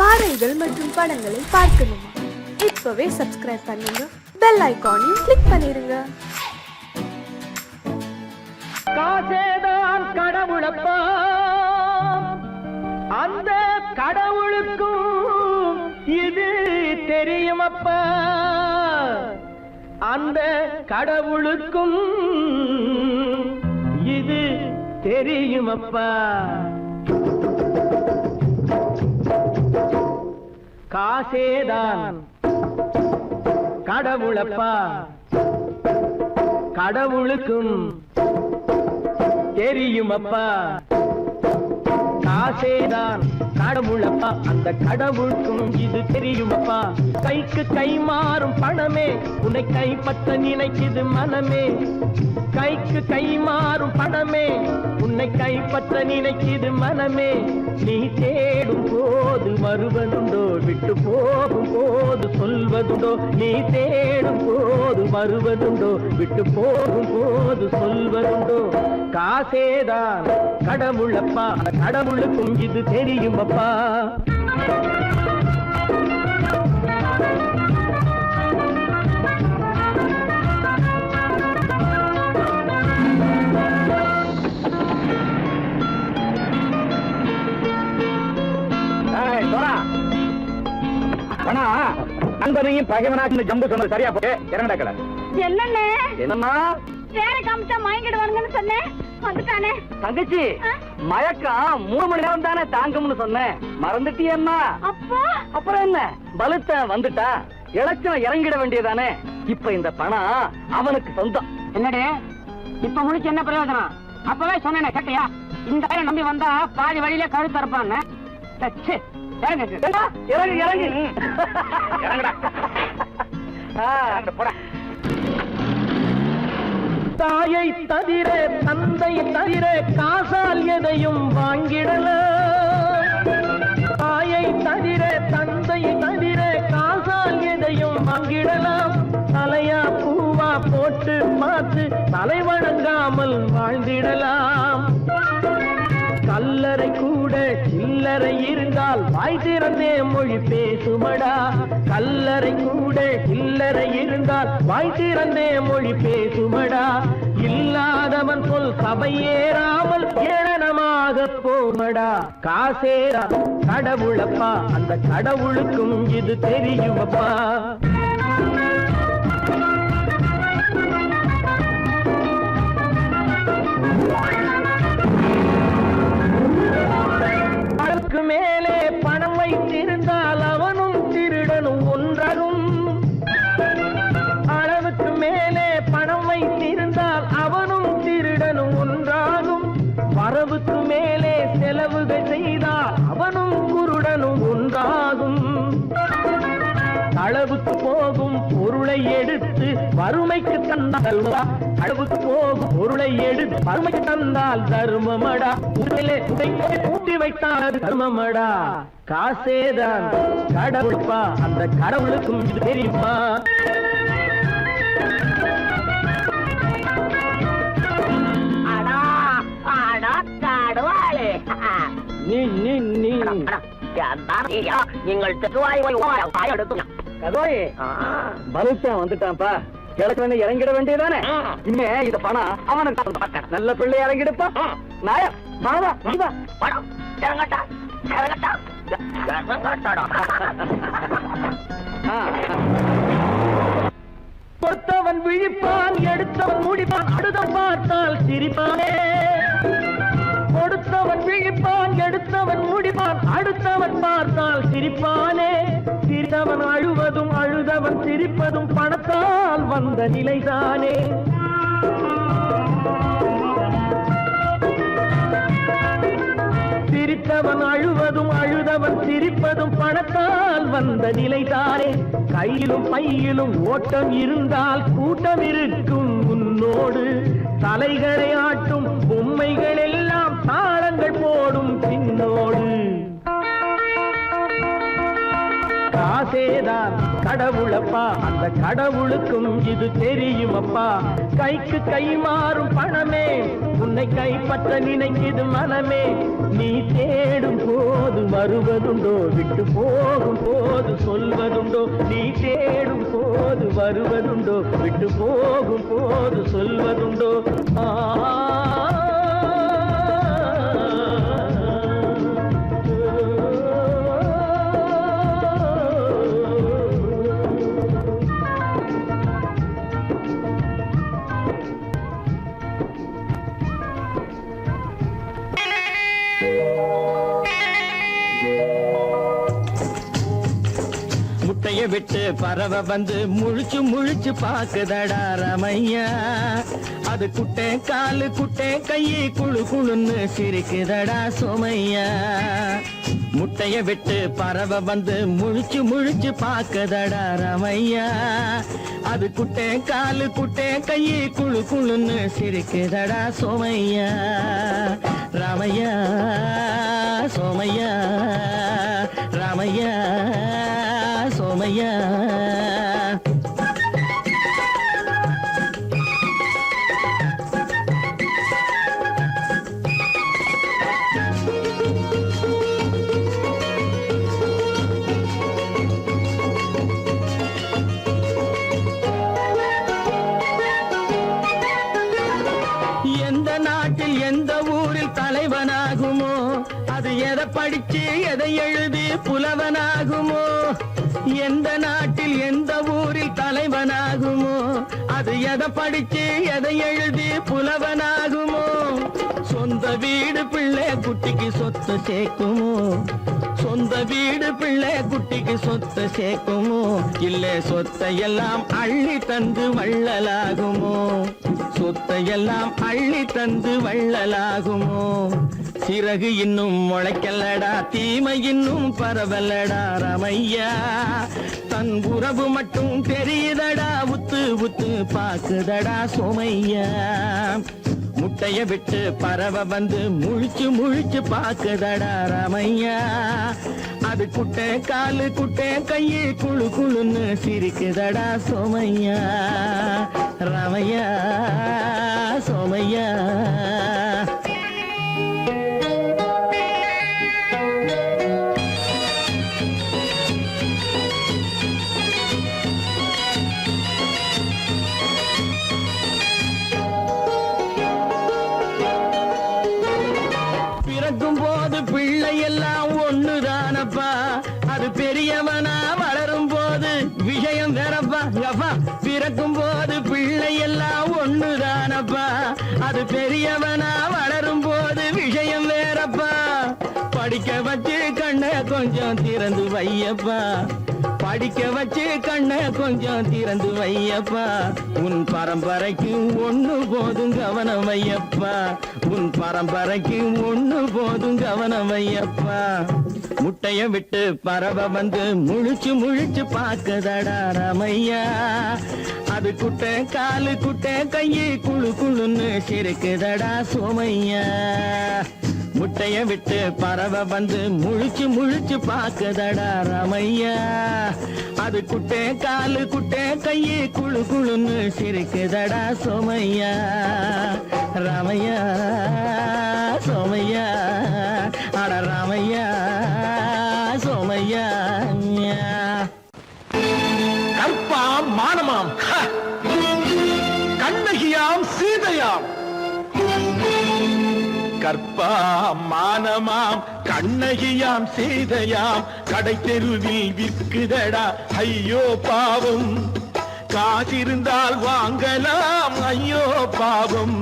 பாடல்கள் மற்றும் படங்களை பார்க்கணுமா? இப்பவே சப்ஸ்கிரைப் பண்ணுங்க, பெல் ஐகானையும் கிளிக் பண்ணிருங்க. காசேதான் கடவுளப்பா, அந்த கடவுளுக்கும் இது தெரியுமப்பா, அந்த கடவுளுக்கும் இது தெரியுமப்பா. காசேதான் கடவுளப்பா, கடவுளுக்கும் தெரியுமப்பா. காசேதான் கடவுளப்பா, அந்த கடவுளுக்கும் இது தெரியுமப்பா. கைக்கு கை மாறும் பணமே உன்னை கைப்பற்ற நினைக்குது மனமே. கைக்கு கை மாறும் பணமே உன்னை கைப்பற்ற நினைக்குது மனமே. நீ தேடும் போது வருவதுண்டோ, விட்டு போகும் போது சொல்வதுண்டோ. நீ தேடும் போது வருவதுண்டோ, விட்டு போகும் போது சொல்வதுண்டோ. காசேதான் கடவுளப்பா, கடவுளுக்கும் இது தெரியுமப்பா. நண்பனையும் பகைவனாக்கு ஜம்பு சொன்னது சரியா போய் இறங்கடக்கல. என்னண்ணே என்னம்மா வேற காமிச்சா மயங்கிடுவானுங்கன்னு சொன்னேன், வந்துட்டானே. தங்கச்சி, மயக்கம் 3 மணி நேரம் தானே தாங்கும்னு சொன்னேன், மறந்துட்டியம்மா? அப்பா அப்புறம் என்ன, பலுத்த வந்துட்டா இலட்சம் இறங்கிட வேண்டியதானே. இப்ப இந்த பணம் அவனுக்கு சொந்தம். என்னடே இப்ப முடிச்சு என்ன பிரயோஜனம்? அப்பவே சொன்னேன் கேட்டியா? இந்த பேரை நம்பி வந்தா பாதி வழியில கழுத்து அறுப்பான்னு. இறங்கு இறங்கு தாயை தவிர தந்தை தவிர காசால் எதையும் வாங்கிடலாம். தாயை தவிர தந்தை தவிர காசால் எதையும் வாங்கிடலாம். தலையா பூவா போட்டு பார்த்து தலை வணங்காமல் வாழ்ந்திடலாம். கல்லறை கூட சில்லறை இருந்தால் வாய் திறந்தே மொழி பேசுமடா. கல்லறை கூட சில்லறை இருந்தால் வாய் திறந்தே மொழி பேசுமடா. இல்லாதவன் சொல் சபையேறாமல் ஏளனமாக போமடா. காசேரா கடவுளப்பா, அந்த கடவுளுக்கும் இது தெரியுமப்பா. மேலே பணம் வைத்திருந்தால் அவனும் திருடனும் ஒன்றாகும். அளவுக்கு மேலே பணம் வைத்திருந்தால் அவனும் திருடனும் ஒன்றாகும். வரவுக்கு மேலே செலவுகள் செய்தால் அவனும் குருடனும் ஒன்றாகும். அளவுக்கு போகும் பொருளை எடுத்து வறுமைக்கு தந்தால், அளவுக்கு போகும் பொருளை எடுத்து வறுமைக்கு தந்தால் தர்மமடா. ஊட்டி வைத்தால் தர்மமடா. காசேதான் கடவுள்பா, அந்த கடவுளுக்கும் இது தெரியுமா? நீங்கள் வந்துட்டான்ப்பா, கிழக்கு இறங்கிட வேண்டியதானே. இனிமே இந்த பணம் அவனுக்கு நல்ல பிள்ளை இறங்கிடுப்பா. நாயா பணம் கொடுத்தவன் விழிப்பான், எடுத்தவன் முடிப்பான், அடுத்தவன் பார்த்தால் சிரிப்பானே. கொடுத்தவன் விழிப்பான், எடுத்தவன் முடிப்பான், அடுத்தவன் பார்த்தால் சிரிப்பானே. சிரித்தவன் அழுவதும் அழுதவன் சிரிப்பதும் பணத்தால் வந்த நிலைதானே. சிரித்தவன் அழுவதும் அழுதவன் சிரிப்பதும் பணத்தால் வந்த நிலைதானே. கையிலும் பையிலும் ஓட்டம் இருந்தால் கூட்டம் இருக்கும் உன்னோடு. தலைகளை ஆட்டும் பொம்மைகள் எல்லாம் தாளங்கள் போடும் பின்னோடு. காசேதான் கடவுளப்பா, அந்த கடவுளுக்கும் இது தெரியுமப்பா. கைக்கு கை மாறும் பணமே உன்னை கைப்பற்ற நினைக்குது மனமே. நீ தேடும் போது வருவதுண்டோ விட்டு போகும் போது சொல்வதுண்டோ நீ தேடும் போது வருவதுண்டோ விட்டு போகும் போது சொல்வதுண்டோ முட்டைய விட்டு பறவை வந்து முழிச்சு முழிச்சு பாக்குதடா ரமையா அது குட்டை காலு குட்டை கையை குழு குழுன்னு சிரிக்குதடா சோமையா முட்டைய விட்டு பறவை வந்து முழிச்சு முழிச்சு பாக்குதடா ரமையா அது குட்டை காலு குட்டை கையை குழு குழுன்னு சிரிக்குதடா சோமையா ராமையா சோமையா ராமையா சோமையா எந்த நாட்டில் எந்த ஊரில் தலைவனாகுமோ அது எதை படிச்சு எதை எழுதி புலவனாகுமோ எந்த நாட்டில் எந்த ஊரில் தலைவனாகுமோ அது எதை படிச்சு எதை எழுதி புலவனாகுமோ சொந்த வீடு பிள்ளை குட்டிக்கு சொத்து சேர்க்குமோ சொந்த வீடு பிள்ளை குட்டிக்கு சொத்து சேர்க்குமோ இல்ல சொத்தையெல்லாம் அள்ளி தந்து வள்ளலாகுமோ சொத்தையெல்லாம் அள்ளி தந்து வள்ளலாகுமோ சிறகு இன்னும் முளைக்கல்லடா தீமை இன்னும் பரவலடா ரமையா தன் உறவு மட்டும் தெரியுதடா உத்து உத்து பாக்குதடா சோமையா முட்டைய விட்டு பறவை வந்து முழிச்சு முழிச்சு பாக்குதடா ரமையா அது குட்டை காலு குட்டை கையை குழு குழுன்னு சிரிக்குதடா சோமையா ரமையா சோமையா எல்லாம் ஒண்ணுதானப்பா அது பெரியவனா வளரும் போது விஷயம் வேறப்பா அப்பா பிறக்கும் போது பிள்ளை எல்லாம் ஒண்ணுதானப்பா அது பெரியவனா வளரும் போது விஷயம் வேறப்பா படிக்க வச்சு கண்ணை கொஞ்சம் திறந்து வையப்பா படிக்க வச்சு கண்ணை கொஞ்சம் திறந்து வையப்பா உன் பரம்பரைக்கு ஒண்ணு போதும் கவனம் வையப்பா உன் பரம்பரைக்கு ஒண்ணு போதும் கவனம் வையப்பா முட்டைய விட்டு பறவை வந்து முழிச்சு முழிச்சு பாக்குதடா ரமையா அது குட்டை காலு குட்டை கையை குழு குழுன்னு சிரிக்குதடா சோமையா முட்டைய விட்டு பறவை வந்து முழிச்சு முழிச்சு பாக்குதடா ரமையா அது குட்டை காலு குட்டை கையை குழு குழுன்னு சிரிக்குதடா சோமையா ராமையா சோமையா அட ராமையா சோமையா கற்பாம் மானமாம் கண்ணகியாம் சீதையாம் கற்பாம் மானமாம் கண்ணகியாம் சீதையாம் கடை தெருவில் விற்குதடா ஐயோ பாவம் காசிருந்தால் வாங்கலாம் ஐயோ பாவம்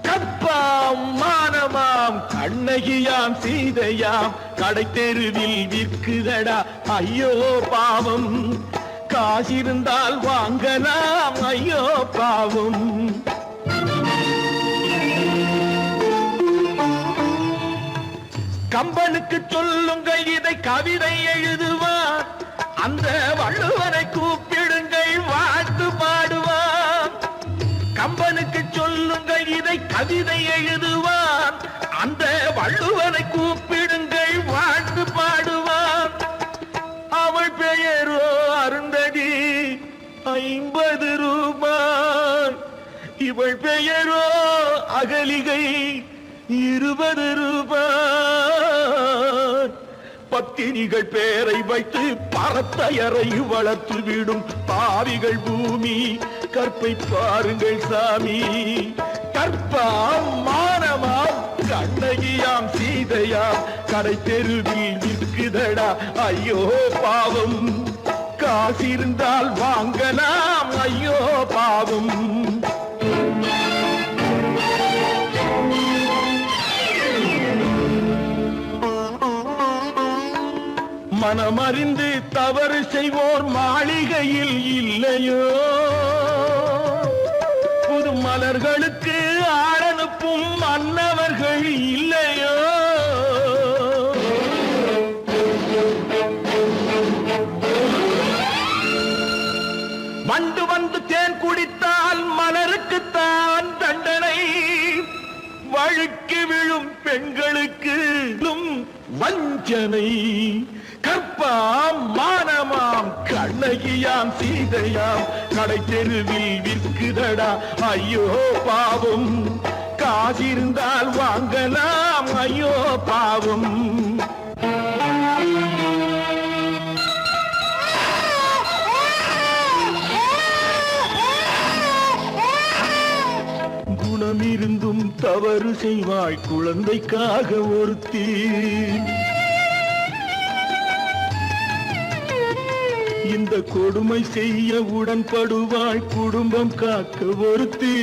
கற்பாம் மானமாம் கண்ணகியாம் சீதையாம் கடை தெருவில் விற்குதடா ஐயோ பாவம் காசிருந்தால் வாங்கலாம் ஐயோ பாவம் கம்பனுக்கு சொல்லுங்கள் இதை கவிதை எழுதுவார் அந்த வள்ளுவரை கூப்பிடுங்கள் வாழ்த்து பாடுவார் கம்பனுக்கு சொல்லுங்கள் இதை கவிதை எழுதுவார் அந்த வள்ளுவரை கூப்பிடுங்கள் வாழ்த்து பாடுவார் அவள் பெயரோ அருந்ததி 50 ரூபாய் இவள் பெயரோ அகலிகை 20 ரூபாய் பத்தினிகள் பேரை வைத்து பரத்தையரை வளர்த்து விடும் பாவிகள் பூமி. கற்பை பாருங்கள் சாமி, கற்பாம் மானமாம் கண்ணகியாம் சீதையாம் கடை தெருவில் நிற்குதடா ஐயோ பாவம். காசிருந்தால் வாங்கலாம் ஐயோ பாவம். மனமறிந்து தவறு செய்வோர் மாளிகையில் இல்லையோ, புது மலர்களுக்கு ஆளனுப்பும் மன்னவர்கள் இல்லையோ. வண்டு வந்து தேன் குடித்தால் மலருக்குத்தான் தண்டனை, வழுக்கி விழும் பெண்களுக்கு வஞ்சனை. கற்பாம் மானமாம் கண்ணகியாம் சீதையாம் கடை தெருவில் விற்குதடா ஐயோ பாவம். காசிருந்தால் வாங்கலாம் ஐயோ பாவம். குணமிருந்தும் தவறு செய்வாய் குழந்தைக்காக ஒருத்தி. இந்த கொடுமை செய்ய உடன்படுவாய் குடும்பம் காக்க ஒருத்தி.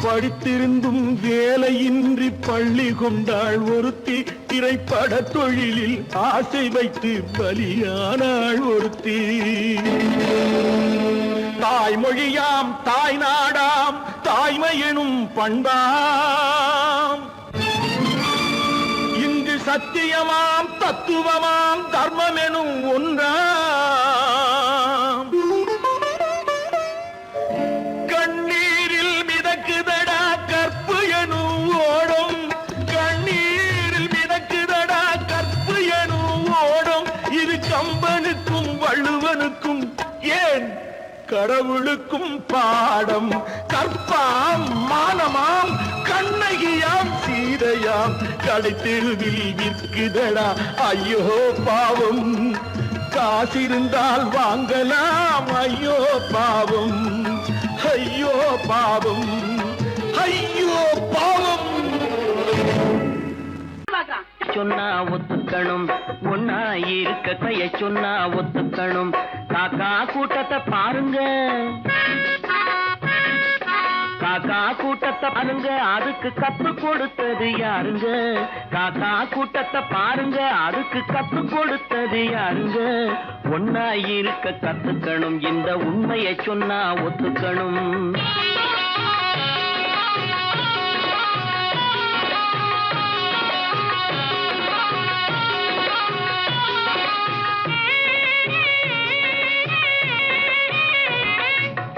படித்திருந்தும் வேலையின்றி பள்ளி கொண்டாள் ஒருத்தி. திரைப்பட தொழிலில் ஆசை வைத்து பலியானாள் ஒருத்தி. தாய்மொழியாம் தாய் நாடாம் தாய்மை எனும் பண்பாம், இங்கு சத்தியமாம் தத்துவமாம் தர்மம் எனும் ஒன்றாம். கண்ணீரில் மிதக்குதடா கற்பு எனும் ஓடும், கண்ணீரில் மிதக்குதடா கற்பு எனும் ஓடும். இது கம்பனுக்கும் வள்ளுவனுக்கும் ஏன் கடவுளுக்கும் பாடம். கற்பாம் மானமாம் கண்ணகியாம் சீதையாம் கடை தெருவில் விற்குதடா ஐயோ பாவம். காசிருந்தால் வாங்கலாம் ஐயோ பாவம். ஐயோ பாவம், ஐயோ பாவம். சொன்னா ஒத்துக்கணும், ஒன்னா இருக்க கைய சொன்னா ஒத்துக்கணும். காக்கா கூட்டத்தை பாருங்க, காக்கா கூட்டத்தை பாருங்க, அதுக்கு கத்து கொடுத்தது யாருங்க? காக்கா கூட்டத்தை பாருங்க, அதுக்கு கத்து கொடுத்தது யாருங்க? ஒன்னா இருக்க கத்துக்கணும், இந்த உண்மையை சொன்னா ஒத்துக்கணும்.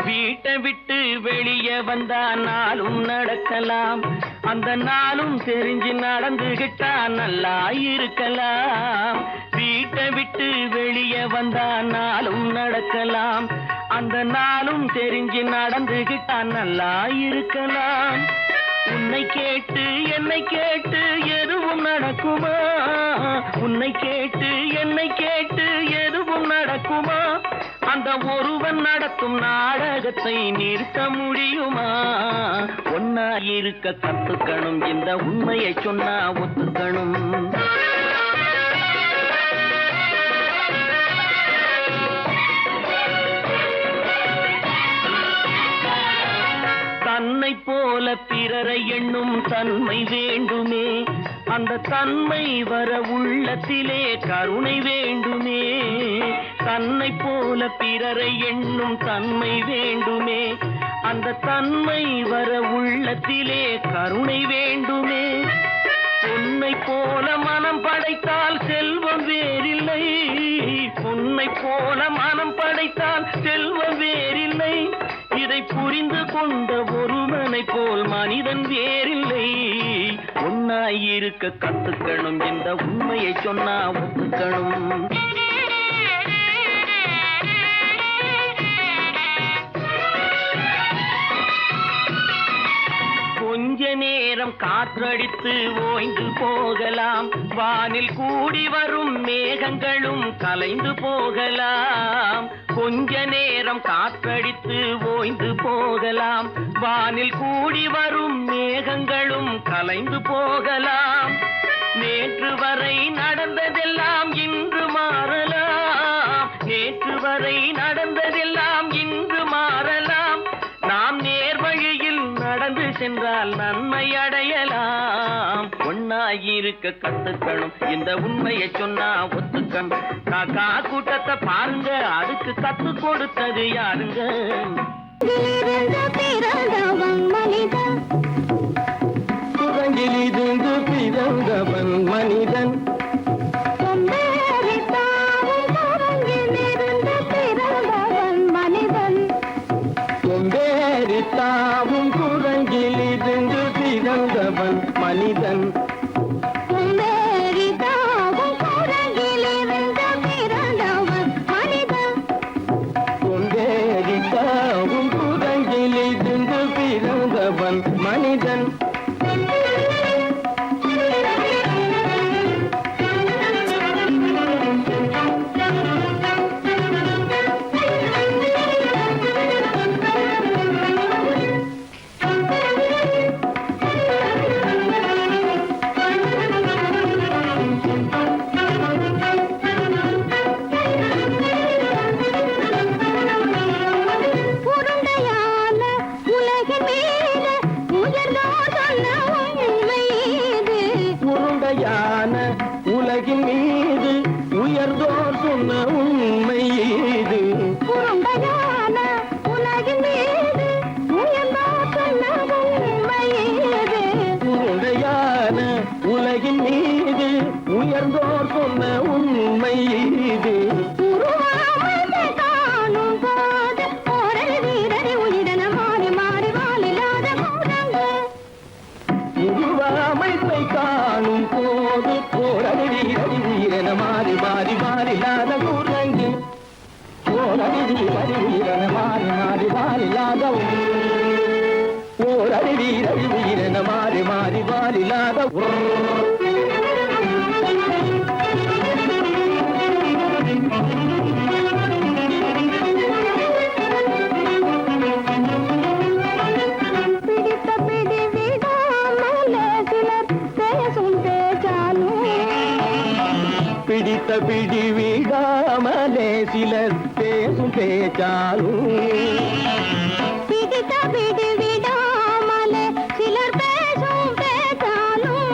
வீட்டை விட்டு வெளியே வந்தா நாளும் நடக்கலாம், அந்த நாளும் தெரிஞ்சு நடந்துகிட்டா நல்லா இருக்கலாம். வீட்டை விட்டு வெளியே வந்தா நாளும் நடக்கலாம், அந்த நாளும் தெரிஞ்சு நடந்துகிட்டா நல்லா இருக்கலாம். உன்னை கேட்டு என்னை கேட்டு எதுவும் நடக்குமா? உன்னை கேட்டு என்னை கேட்டு எதுவும் நடக்குமா? அந்த ஒருவன் நடத்தும் நாடகத்தை நிறுத்த முடியுமா? ஒன்னா இருக்க கத்துக்கணும், இந்த உண்மையை சொன்னா ஒத்துக்கணும். தன்னை போல பிறரை எண்ணும் தன்மை வேண்டுமே, அந்த தன்மை வர உள்ளத்திலே கருணை வேண்டுமே. தன்னை போல பிறரை எண்ணும் தன்மை வேண்டுமே, அந்த தன்மை வர உள்ளத்திலே கருணை வேண்டுமே. பொன்னை போல மனம் படைத்தால் செல்வம் வேறில்லை, பொன்னை போல மனம் படைத்தால் செல்வம் வேறில்லை. இதை புரிந்து கொண்ட ஒருவனை போல் மனிதன் வேறில்லை. ஒன்னாயிருக்க கத்துக்கணும், இந்த உண்மையை சொன்னா ஒத்துக்கணும். கொஞ்ச நேரம் காற்றடித்து ஓய்ந்து போகலாம், வானில் கூடி வரும் மேகங்களும் கலைந்து போகலாம். கொஞ்ச நேரம் காற்றடித்து ஓய்ந்து போகலாம், வானில் கூடி வரும் மேகங்களும் கலைந்து போகலாம். நேற்று வரை நடந்ததெல்லாம் இன்று மாறலாம், நேற்று வரை நடந்ததெல்லாம் இன்று மாறலாம். நாம் நேர்வழியில் நடந்து சென்றால் நன்மை அடையலாம். ஒன்னாயிருக்க கத்துக்கணும், இந்த உண்மையை சொன்னா ஒத்துக்கணும். காக்கா கூட்டத்தை பாருங்க, அதுக்கு கத்து கொடுத்தது யாருங்க? குரங்கிலிருந்து பிறந்தவன் மனிதன், கொம்பேறித்தாவும் குரங்கிலிருந்து பிறந்தவன் மனிதன். கொம்பேறித்தாவும் குரங்கிலிருந்து பிறந்தவன் மனிதன். உலகின் மீது உயர்ந்தோர் சொன்ன உண்மை இது. உருண்டையான உலகின் மீது உயர்ந்தோர் சொன்ன உண்மை இது. உருண்டையான உலகின் மீது உயர்ந்தோர் சொன்ன உண்மை இது. உருவாமை காணும் போது ஒரு வீரரை உயிரென மாறி மாறி வாழில்லாத கூடங்கு. உருவாமைப்பை காணும் போது போரடி வீரடி வீரன மாறி மாறி மாறில்லாத குரங்கு. போரடி வீரடி வீரன மாறி மாறி மாறில்லாத போரடி வீரடி வீரன மாறி மாறி மாறில்லாத பிடித்த பிடி விடாமலே சிலர் பேசும் பேச்சாலும். பிடித்த பிடி விடாமலே சிலர் பேசும் பேச்சாலும்.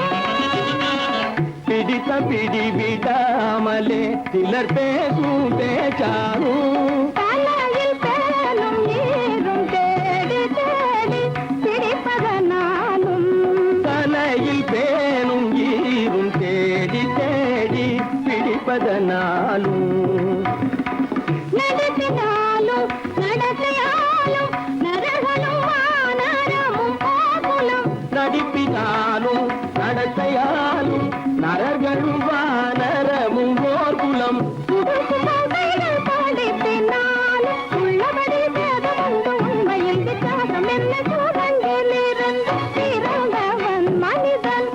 பிடித்த பிடி விடாமலே சிலர் பேசும் பேச்சாலும். தலையில் பேனும் நீரும் தேடி தேடி பிடிப்பதனாலும். தலையில் பேனும் ஈரும் தேடி தேடி பிடிப்பதனாலும். நடத்தினாலும் நடத்தையாலும் நரகனும் வானரமும் கோகுலம். நடிப்பினாலும் நடத்தையாலும் நரர்களும் வானரமும் ஓர்குலம். புதுசுமைகள் படிப்பினாலும் உள்ளபடி வேதம் உண்டு உண்மையில் வித்தியாசம் என்ன சூழங்கிலிருந்து பிறந்தவன் மனிதன்.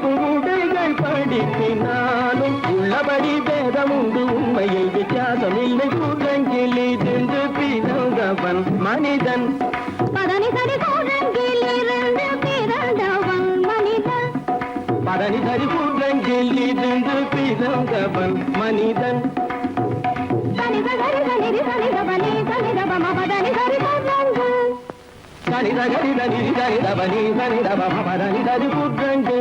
புகுடைகள் படிப்பினாலும் உள்ளபடி பேதம் உண்டு உண்மையில் வித்தியாசம் இல்லை. குரங்கிலிருந்து பிறந்தவன் மனிதன். பதனி சரி சூழங்கிலிருந்து பிறந்தவன் மனிதன். பதனி சரி குரங்கிலிருந்து பிறந்தவன் மனிதன். சனித சரி சனிதி சனிதபனி சனிதபம பதனி சரி குரங்கு. சனித கரித நிதி சரிதபனி சரிதபம பதனி சரி குரங்கு.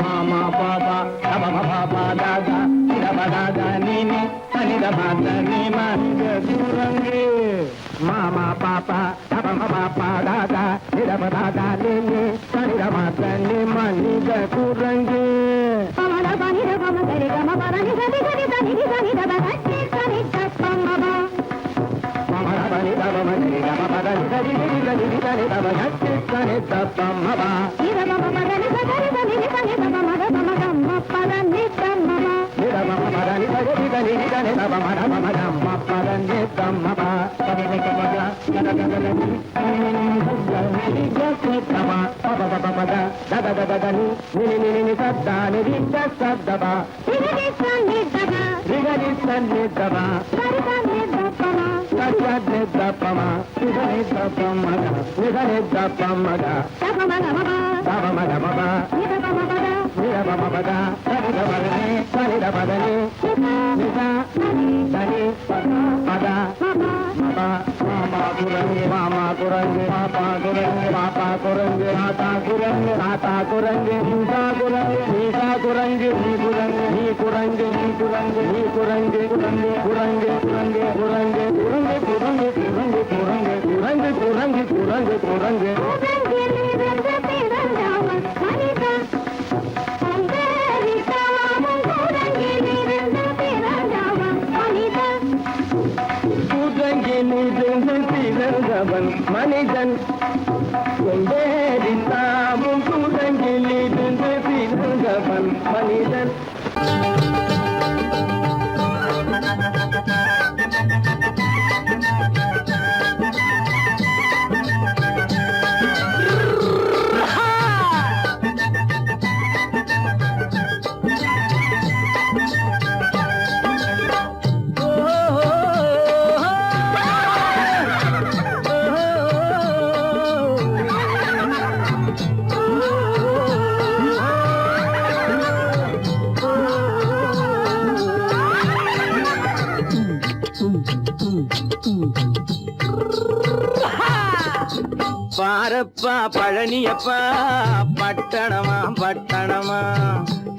மாமா பாபா தபம பாபா தாதா இதப தாதா நீனி சனிதப தனி மனித குரங்கு. மாமா பாப்பா தபம பாப்பா தாதா இதப தாதா நீனி சனிதப தனி மனித குரங்கு. பமத பனித பம சரி கம பதனி சரி சரி சனிதி சனிதப சனி சனி தப்பமப. மமர பனி தபம சரி கம பதனி சரி சரி சனிதி சனிதப சனி சனி தப்பமப. இதபம பதனி சரி சனிதி சனிதப மத பம கம்ம பதனி தம்மப. நிதபம பதனி சரி சனிதி சனிதப மத பம கம்ம பதனி தம்மப. பதனி கமப கதகதனி నిద్దమా పద పద పద దద దద దని నిని సద్ద నిది సద్దబా రిగని సన్నిద్దగా రిగని సన్నిద్దమా సరిసన్నిద్దపమా సరిసన్నిద్దపమా నిదనిద్దపమ్మగ తపమగమగ తపమగమగ నిదపమగ నిరపమగ సరిదపదని సరిదపదని నిద దని పద మామా కురంగి పాపా కురంగి పాపా కురంగి రాతా కురంగి రాతా కురంగి హింసా కురంగి హీసా కురంగి నీ కురంగి నీ కురంగి నీ కురంగి నీ కురంగి కురంగి కురంగి కురంగి కురంగి కురంగి కురంగి కురంగి కురంగి కురంగి కురంగి కురంగి కురంగి కురంగిని వెందతిరంగామ మనిత సందేరితాము కురంగిని వెందతిరంగామ మనిత குரங்கினி திறந்தவன் மனிதன் கொண்டேறித்தாவும் குரங்கிலி திறந்தவன் மனிதன் பாரப்பா பழனியப்பா பட்டணமா பட்டணமா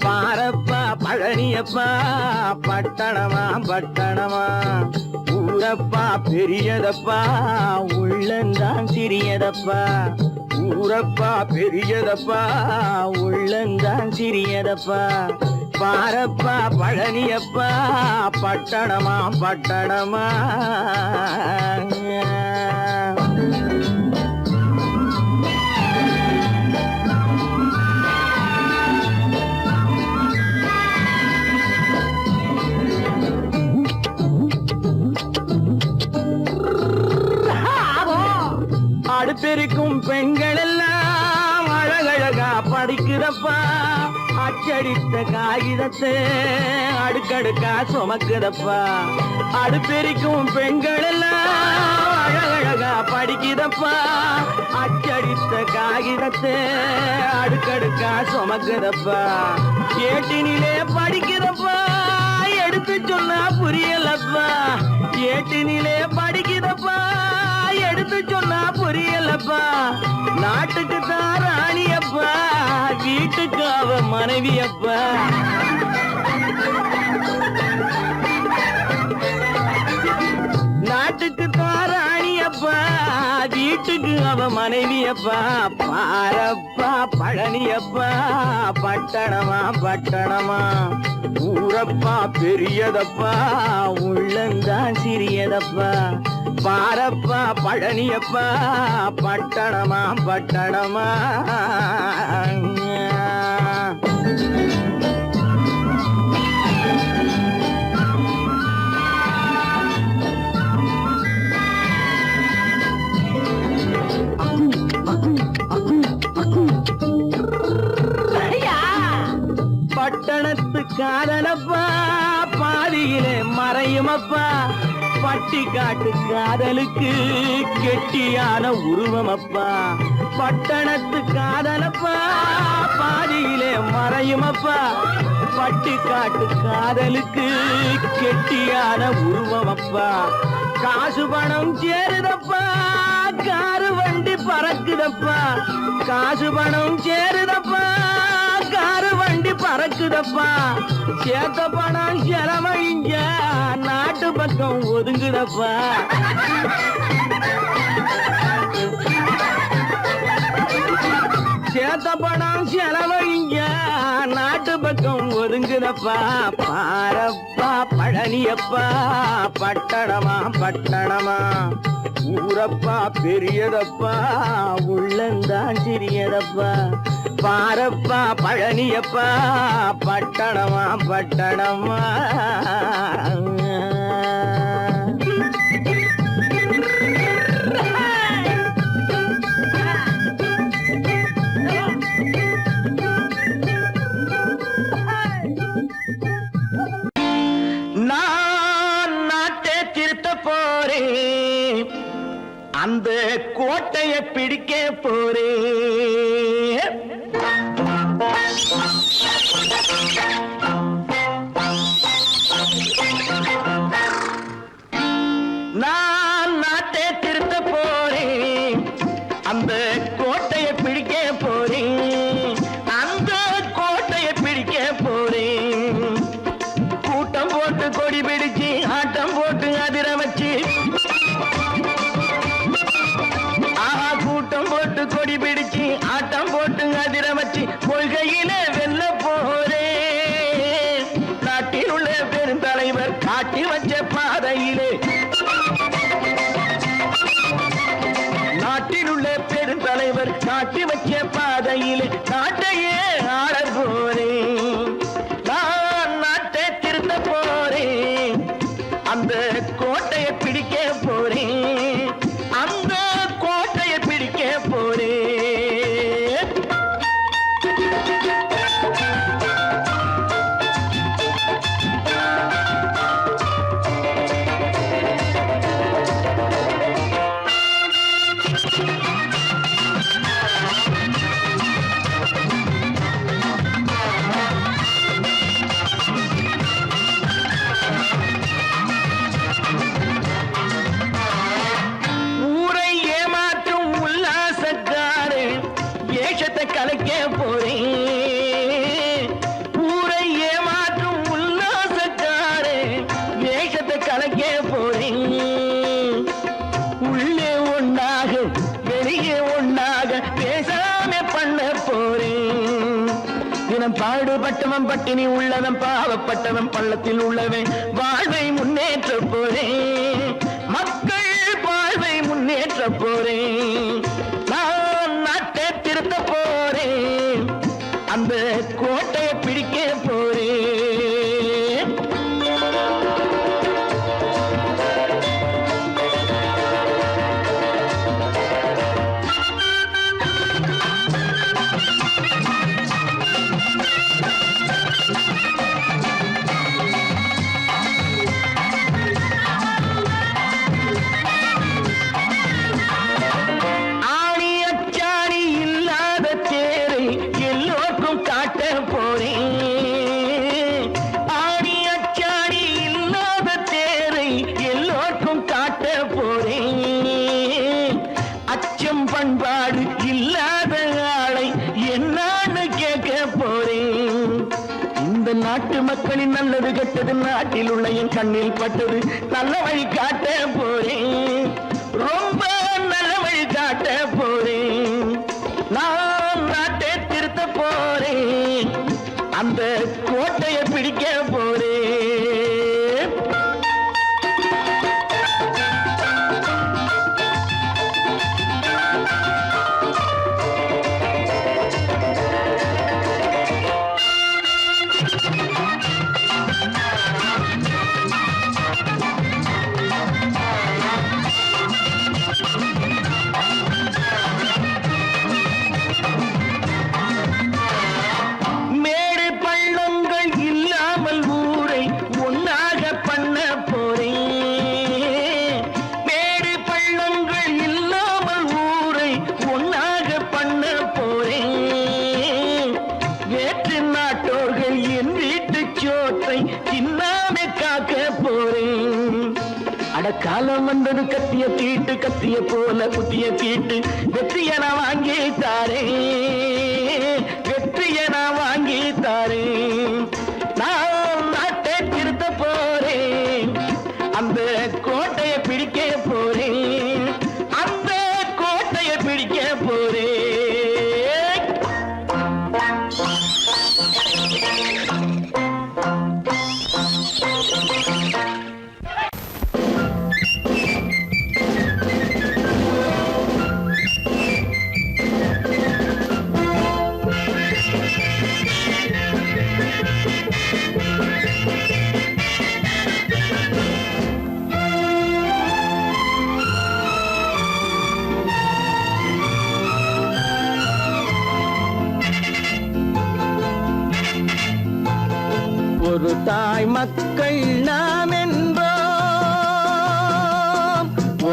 பாரப்பா பழனியப்பா பட்டணமா பட்டணமா ஊரப்பா பெரியதப்பா உள்ளந்தான் சிறியதப்பா ஊரப்பா பெரியதப்பா உள்ளந்தான் சிறியதப்பா பாரப்பா பழனியப்பா பட்டணமா பட்டணமா அடுத்திருக்கும் பெண்கள் எல்லாம் அழகழகா படிக்கிறப்பா அச்சடித்த காகிதத்தை அடுக்கடுக்கா சுமக்குதப்பா அடுத்திருக்கும் பெண்கள் எல்லாம் அழகழகா படிக்கிறப்பா அச்சடித்த காகிதத்தை அடுக்கடுக்கா சுமக்குதப்பா ஏட்டினிலே படிக்கிறப்பா எடுத்து சொன்னா புரியலப்பா ஏட்டினிலே படிக்கிறப்பா எடுத்து சொன்னா புரியலப்பா நாட்டுக்கு தான் ராணியப்பா வீட்டுக்கு அவ மனைவியப்பா நாட்டுக்கு தான் ராணியப்பா வீட்டுக்கு அவ மனைவியப்பா பாரப்பா பழனியப்பா பட்டணமா பட்டணமா ஊரப்பா பெரியதப்பா உள்ளந்தான் சிறியதப்பா பாரப்பா பழனியப்பா பட்டணமா பட்டணமா பட்டணத்து காதலப்பா பாதியிலே மறையுமப்பா பட்டி காட்டு காதலுக்கு கெட்டியான உருவமப்பா பட்டணத்து காதலப்பா பாதியிலே மறையுமப்பா பட்டி காட்டு காதலுக்கு கெட்டியான உருவமப்பா காசு பணம் சேருதப்பா காரு வண்டி பறக்குதப்பா காசு பணம் சேருதப்பா காரு வண்டி பறக்குதப்பா சேத்த பணம் செலவழிஞ்ச நாட்டு பக்கம் ஒதுங்குதப்பா சேத்த பணம் செலவழிஞ்ச நாட்டு பக்கம் ஒதுங்குதப்பா பாரப்பா பழனியப்பா பட்டணமா பட்டணமா ஊரப்பா பெரியதப்பா உள்ளந்தான் சிறியதப்பா பாரப்பா பழனியப்பா பட்டணமா பட்டணமா அந்த கோட்டையை பிடிக்க போறேன். நான் நாட்டை திருத்த போறேன், அந்த கோட்டையை பிடிக்க போறேன், அந்த கோட்டையை பிடிக்க போறேன். கூட்டம் போட்டு கொடி பிடிச்சு ஆட்டம் போட்டு அதிர வச்சு, கூட்டம் போட்டு கொடி பிடிச்சு ஆட்டம் போட்டு அதிர வச்சு கொள்கையில வெல்ல போறேன். நாட்டில் உள்ள பெருந்தலைவர் காட்டி வச்ச பாதையிலே, நாட்டில் உள்ள பெருந்தலைவர் காட்டி வச்ச பாதையிலே நாட்டையே ஆள போறேன். நான் நாட்டை திருத்த போறேன், அந்த கோட்டையை பிடிக்க போறேன், அந்த கோட்டையை பிடிக்க போறேன். ஊரை ஏமாற்றும் உல்லாசக்காரு ஏஷத்தை கலைக்க போறேன். ஊரை ஏமாற்றும் உல்லாசக்காரு ஏஷத்தை கலைக்க போறேன். உள்ளே ஒண்ணாக வெளியே ஒண்ணாக பேசாம பண்ண போறேன். தினம் பாடுபட்டவன் பட்டினி உள்ளவன் பாவப்பட்டவன் பள்ளத்தில் உள்ளவன் வாழ்வை முன்னேற்ற போறேன். மக்கள் வாழ்வை முன்னேற்ற போறேன். நான் நாட்டை திருத்த போறேன், அந்த கோட்டையை பிடிக்க போறேன். ஆணி அச்சாணி இல்லாத தேரை எல்லோருக்கும் காட்ட போறேன். ஆணி அச்சாணி இல்லாத தேரை எல்லோருக்கும் காட்ட போறேன். அச்சம் பண்பாடு இல்லாத ஆளை என்னான்னு கேட்க போறேன். இந்த நாட்டு மக்களின் நல்லது கெட்டது நாட்டில் உள்ள என் கண்ணில் பட்டது நல்ல வழி காட்ட போறேன். ரொம்ப நல்ல வழி காட்ட போறேன். நான் நாட்டை திருத்த போறேன், அந்த கோட்டையை பிடிக்க போறேன். மேடு பள்ளங்கள் இல்லாமல் ஊரை ஒன்னாக பண்ண போறேன். மேடு பள்ளங்கள் இல்லாமல் ஊரை ஒன்னாக பண்ண போறேன். வேற்று நாட்டோர்கள் என் வீட்டு சோற்றை தின்னாமே காக்க போறேன். அடக்காலம் வந்தது கத்திய தீட்டு, கத்திய போல குத்திய தீட்டு வெற்றிய நான் வாங்கி தாரேன், வெற்றிய நான் வாங்கி தாரேன். நான் நாட்டை திருத்த போறேன், அந்த கோட்டையை பிடிக்க போறேன், அந்த கோட்டையை பிடிக்க போறேன். ஒரு தாய் மக்கள் நாம் என்போம்,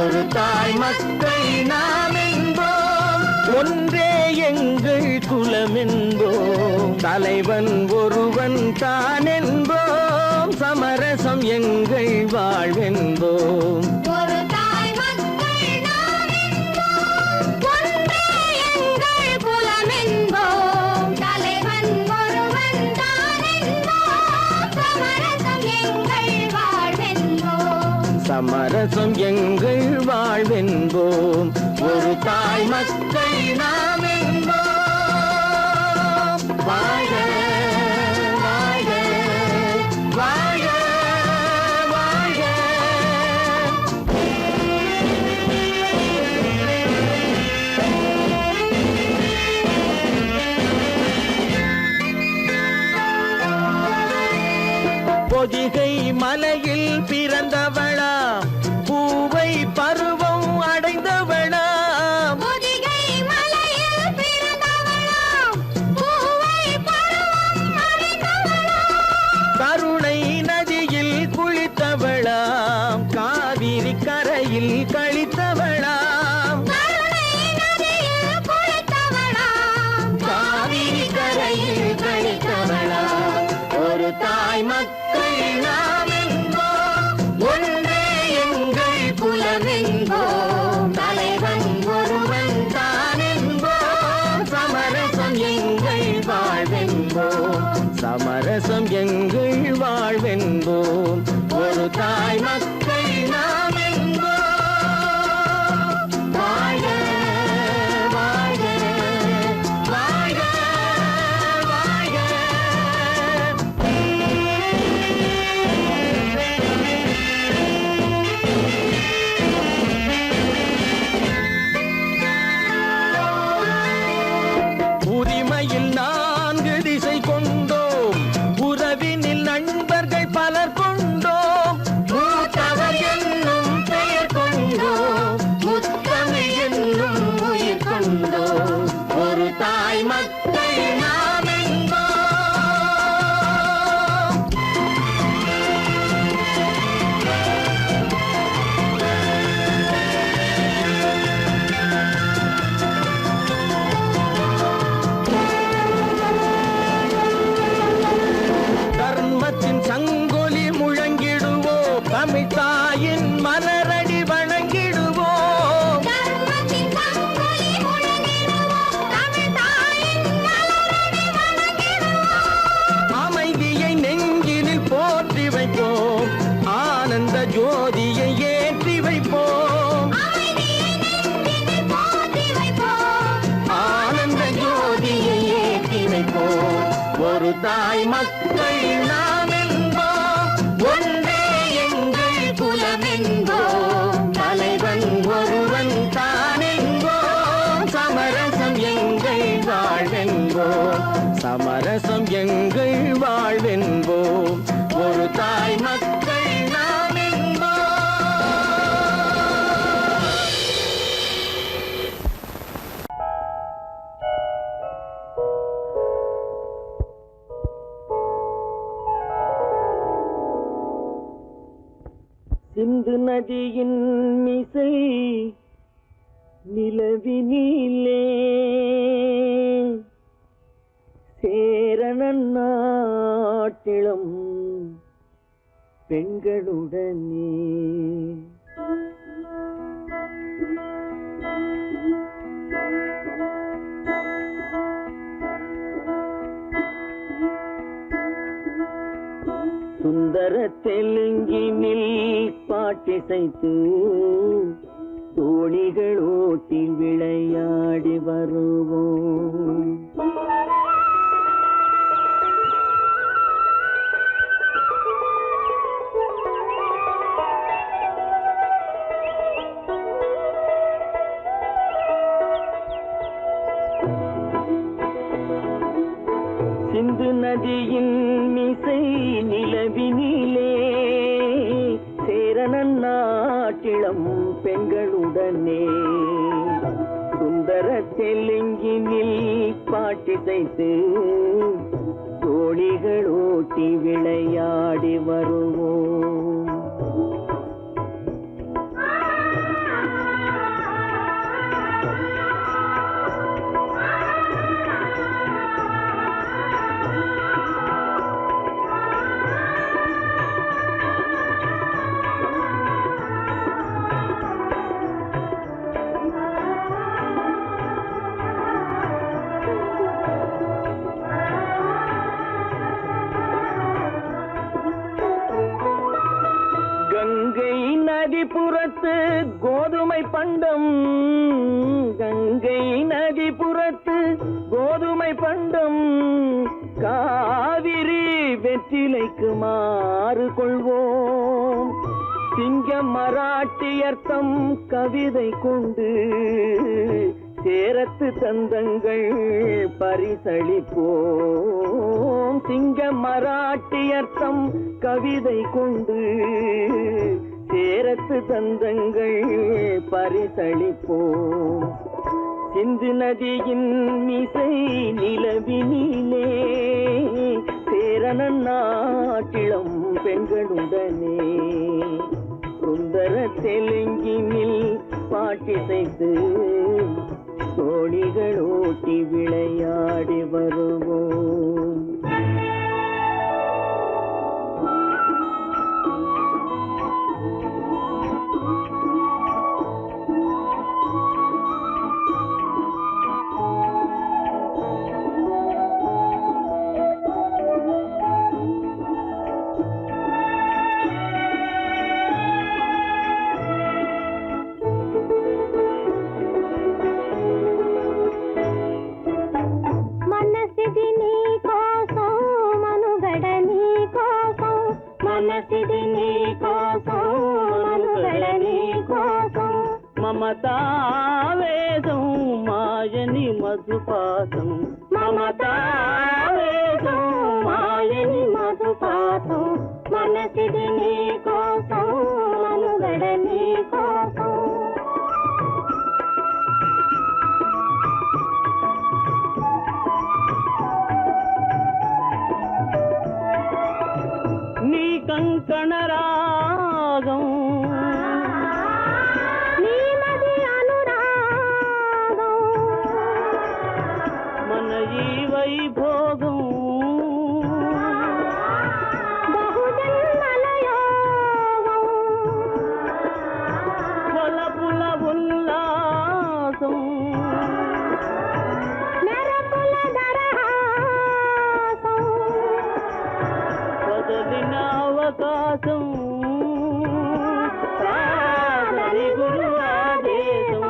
ஒரு தாய் மக்கள் நாம் என்போம், ஒன்றே எங்கள் குலம் என்போம், தலைவன் ஒருவன் தான் என்போம், சமரசம் எங்கள் வாழ்வென்போம். ஒரு தாய் மக்கள் நாம் என்போம், ஒன்றே எங்கள் குலம் என்போம், தலைவன் ஒருவன் தான் என்போம், சமரசம் எங்கள் வாழ்வென்போம். சமரசம் எங்கள் வாழ்வென்போம், ஒரு தாய் மக்கள் நாம் என்போம். வாழ்க வாழ்க வாழ்க வாழ்க. பொதிகை மலையில் பிறந்தவளா, பூவை பருவம் அடைந்தவளா, பொதிகை மலையில் பிறந்தவளாம், பூவை பருவம் அடைந்தவளாம். கருணை நதியில் குளித்தவளாம், காவிரி கரையில் கழித்தவளாம், கருணை நதியில் குளித்தவளாம், காவிரி கரையில் கழித்தவளாம். ஒரு தாய் மக்கள் நாம் என்போம், ஒன்றே எங்கள் குலம் என்போம், தலைவன் ஒருவன் தான் என்போம், சமரசம் எங்கள் வாழ்வென்போம், சமரசம் எங்கள் வாழ்வென்போம், ஒரு தாய் மக்கள் நாம் என்போம். வாழ்க வாழ்க வாழ்க வாழ்க. உரிமையில் 4 திசை கொண்டோம், உறவினில் நண்பர்கள் பலர் கொண்டோம், மூத்தவர் என்னும் பெயர் கொண்டோம், முத்தமிழ் என்னும் உயிர் கொண்டோம், ஒரு தாய் மக்கள் நாம் என்போம். தர்மத்தின் சங்கொலி முழங்கிடுவோம், தமிழ் தாயின் மலரடி வணங்கிடுவோம், தர்மத்தின் சங்கொலி முழங்கிடுவோம், தமிழ் தாயின் மலரடி வணங்கிடுவோம். அமைதியை நெஞ்சினில் போற்றி வைப்போம், ஆனந்த ஜோதியை ஏற்றி வைப்போம், அமைதியை நெஞ்சினில் போற்றி வைப்போம், ஆனந்த ஜோதியை ஏற்றி வைப்போம், ஒரு தாய் மக்கள் நாம் என்போம், ஒன்றே எங்கள் குலம் என்போம், தலைவன் ஒருவன் தான் என்போம், சமரசம் எங்கள் வாழ்வென்போம், சமரசம் எங்கள் வாழ்வென்போம், ஒரு தாய் மக்கள் நாம் என்போம். சிந்து நதியின் மிசை நிலவினிலே சேரணன் நாட்டிளம் பெண்களுடனே சுந்தர தெலுங்கினில் பாட்டிசைத்து தோணிகள் ஓட்டி விளையாடி வருவோம். சிந்து நதியின் மிசை நிலவினிலே சேரணன் நாட்டிளம் பெண்களுடனே சுந்தர தெலுங்கினில் பாட்டிசைத்து தோணிகள் ஓட்டி விளையாடி வருவோம். புறத்து கோதுமை பண்டம், கங்கை நதி புறத்து கோதுமை பண்டம், காவிரி வெற்றிலைக்கு மாறு கொள்வோம். சிங்க மராட்டியர்த்தம் கவிதை கொண்டு சேரத்து தந்தங்கள் பரிசளிப்போம். சிங்க மராட்டியர்த்தம் கவிதை கொண்டு சேரத்து தந்தங்கள் பரிசளிப்போம். சிந்து நதியின் மிசை நிலவினிலே சேரணன் நாட்டிளம் பெண்களுடனே சுந்தர தெலுங்கினில் பாட்டிசைத்து தோழிகள் ஓட்டி விளையாடி வருவோம். మమతావేదం మాయని మధుపాతం, మమతావేదం మాయని మధుపాతం, మనసిది నీ కోసం మనుగడ నీ కోసం. నీ కంకణ రాగం వైభోగం బహుజన్మలయోగం కొలపుల ఉల్లాసం మెరపుల దరహాసం వదలిన అవకాశం సాదరి గురు ఆదేశం.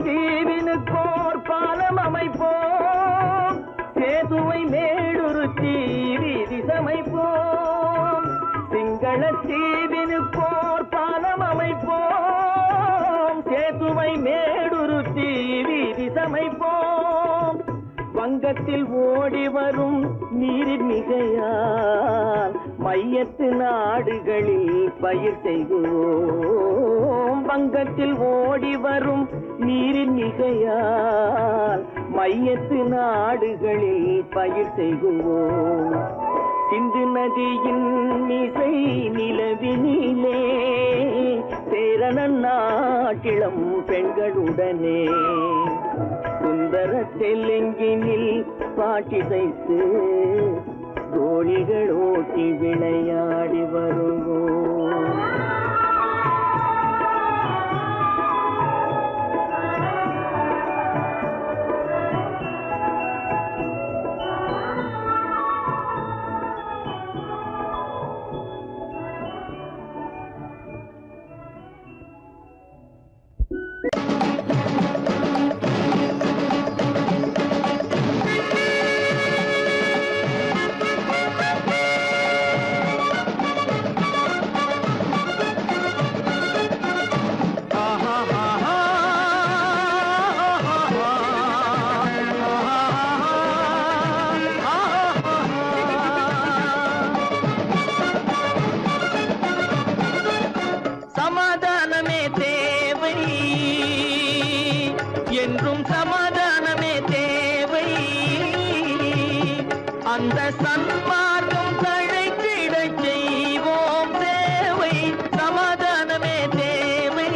தீவினுக்கோர் பாலம் அமைப்போம், சேதுவை மேடுருத்தி வீதி சமைப்போம். சிங்கள தீவினுக்கோர் பாலம் அமைப்போம், சேதுவை மேடுருத்தி வீதி சமைப்போம். வங்கத்தில் ஓடி வரும் நீரின் மிகையால் மையத்து நாடுகளில் பயிர் செய்வோம். வங்கத்தில் ஓடி வரும் நீரின் மிகையால் மையத்து நாடுகளில் பயிர் செய்வோம். சிந்து நதியின் மிசை நிலவினிலே சேரணன் நாட்டிளம் பெண்களுடனே சுந்தர தெலுங்கினில் பாட்டிசைத்து தோழிகள் ஓட்டி விளையாடி வருவோம். அந்த சன்மார்க்கம் தழைத்திடச் செய்வோம் சேவை, சமாதானமே தேவை.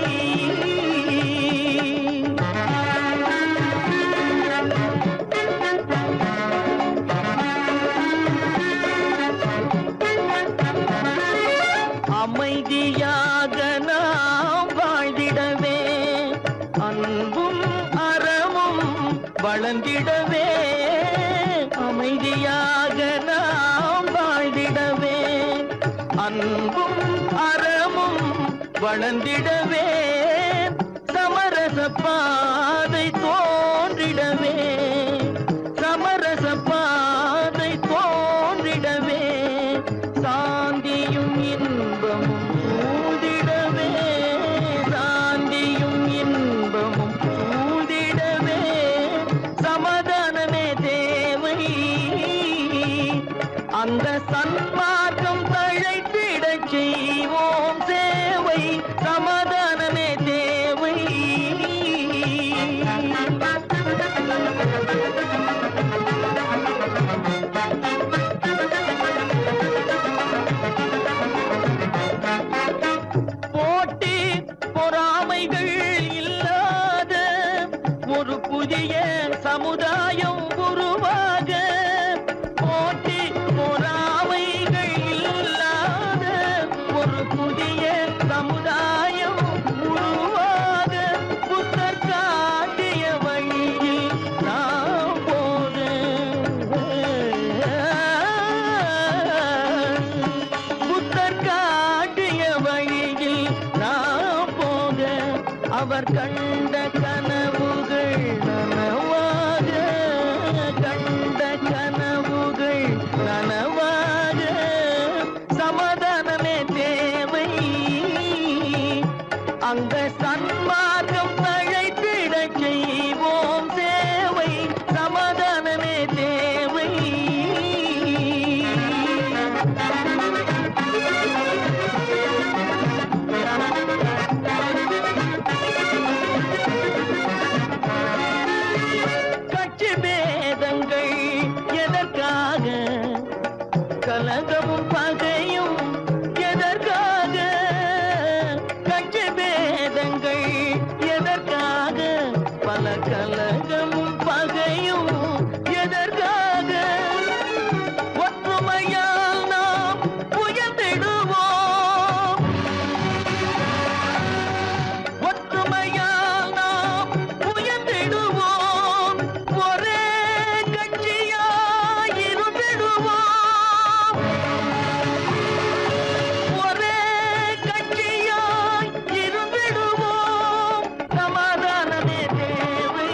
அமைதியாக நாம் வாழ்ந்திடவே, அன்பும் அறமும் வளர்ந்திடவே. அமைதியாக நாம் வாழ்ந்திடவே, அன்பும் அறமும் வளர்ந்திடவே. சமரச பாதை தோன்றிடவே, சமரச பாதை தோன்றிடவே. சாந்தியும் இன்பமும் சூழ்ந்திடவே, சாந்தியும் இன்பமும் சூழ்ந்திடவே. சமாதானமே தேவை, அந்த சன்மார்க்கம் தழைத்திடச் செய்வோம் சேவை, சமாதானமே தேவை. போட்டி பொறாமைகள் இல்லாத ஒரு புதிய சமுதாயம் உருவாக. போட்டி பொறாமைகள் இல்லாத ஒரு புதிய சமுதாயம் உருவாக. புத்தர் காட்டிய வழியில் நாம் போக, புத்தர் காட்டிய வழியில் நாம் போக. அவர் கண்ட கனவுகள் நனவாக, கண்ட கனவுகள் நனவாக. சமாதானமே தேவை, அந்த சன்மார்க்கம் தழைத்திடச் செய்வோம் சேவை, சமாதானமே தேவை. கட்சி பேதங்கள் எதற்காக, கலகமும் பகையும் எதற்காக. கட்சி பேதங்கள் எதற்காக, பல கலகமும் பகையும் எதற்காக. ஒற்றுமையால் நாம் உயர்ந்திடுவோம், ஒற்றுமையால் நாம் உயர்ந்திடுவோம். ஒரே கட்சியாய் இருந்திடுவோம், ஒரே கட்சியாய் இருந்திடுவோம். சமாதானமே தேவை,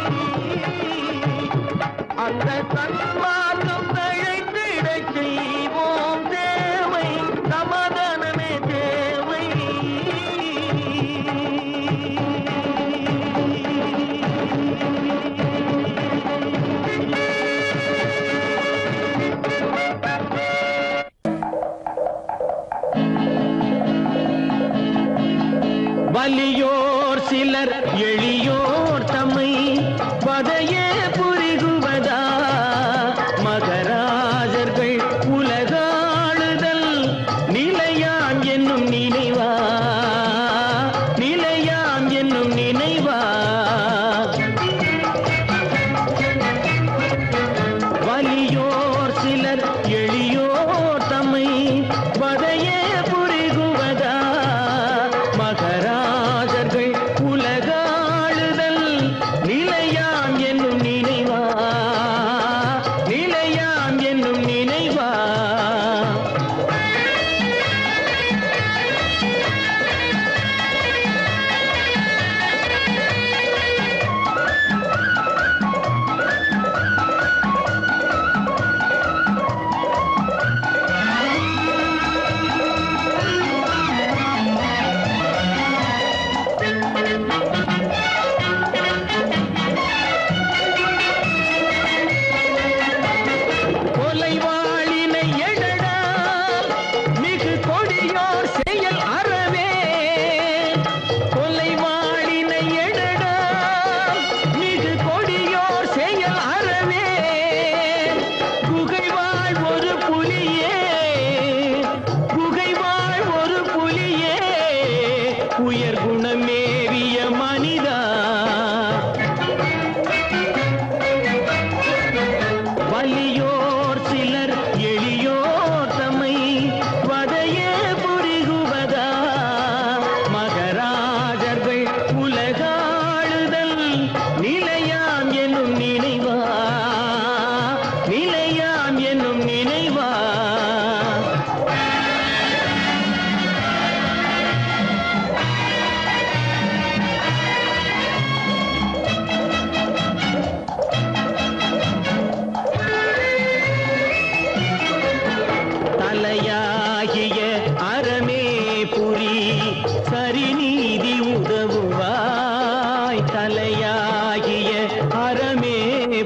அந்த சன்மார்க்கம் தழைத்திடச் செய்வோம் தேவை, சமாதானமே தேவை. வலியோர் சிலர் எளியோர் தம்மை பதையே புரிகுவதா. மகராஜர்கள் உலகாளுதல் நிலையாம் என்னும் நினைவா, நிலையாம் என்னும் நினைவா. வலியோர் சிலர் எளியோர் தம்மை பதையே புரிகுவதா. மகராஜர்கள் உலகாளுதல் நிலையாம் என்னும் நினைவா, நிலையாம் என்னும் நினைவா. தலையாகிய அறமே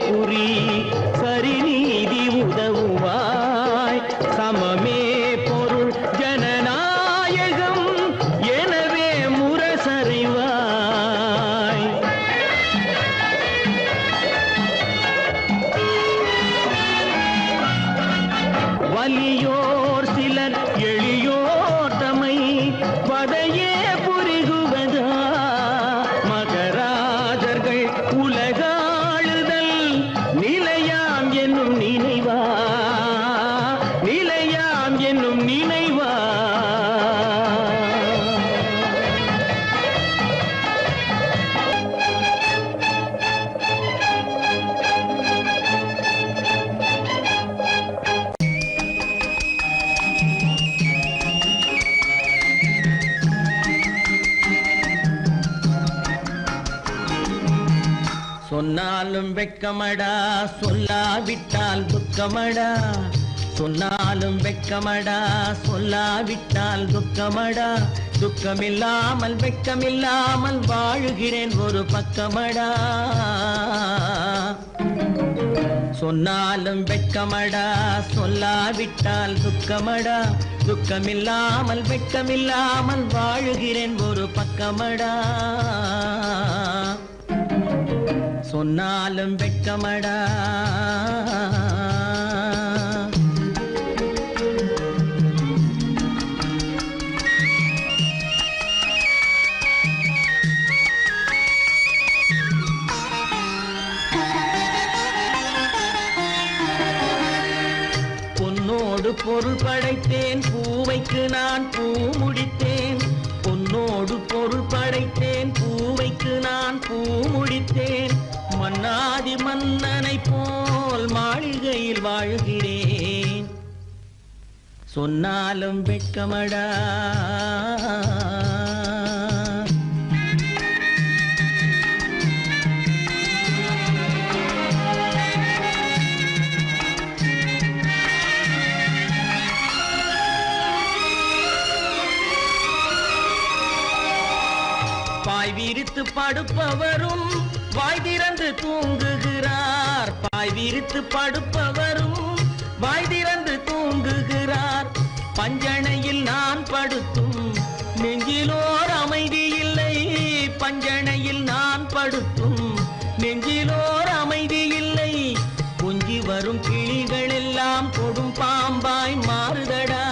புரி சரிநீதி உதவுவாய் சமமே பொருள் ஜனநாயகம் எனவே முரசறைவாய் வலியோர் சிலர் எளியோர் தமை வதையே புரிகுவதா மகராஜர்கள் உலகாளுதல் நிலையாம் என்னும் நினைவா நிலையாம் என்னும் நினைவா சொன்னாலும் வெட்கமடா சொல்லாவிட்டால் துக்கமடா சொன்னாலும் வெட்கமடா சொல்லாவிட்டால் துக்கமடா துக்கமில்லாமல் வெட்கமில்லாமல் வாழுகிறேன் ஒரு பக்கமடா சொன்னாலும் வெட்கமடா சொல்லாவிட்டால் துக்கமடா துக்கமில்லாமல் வெட்கமில்லாமல் வாழுகிறேன் ஒரு பக்கமடா சொன்னாலும் வெட்கமடா பொன்னோடு பொருள் படைத்தேன் பூவைக்கு நான் பூ முடித்தேன் பொன்னோடு பொருள் படைத்தேன் பூவைக்கு நான் பூ முடித்தேன் மன்னாதி மன்னனை போல் மாளிகையில் வாழுகிறேன் சொன்னாலும் வெட்கமடா பாய் விரித்து படுப்பவரும் வாய் திறந்து தூங்குகிறார் பாய் விரித்து படுப்பவரும் வாய் திறந்து தூங்குகிறார் பஞ்சணையில் நான் படுத்தும் நெஞ்சிலோர் அமைதி இல்லை பஞ்சணையில் நான் படுத்தும் நெஞ்சிலோர் அமைதி இல்லை கொஞ்சி வரும் கிளிகள் எல்லாம் கொடும் பாம்பாய் மாறுதடா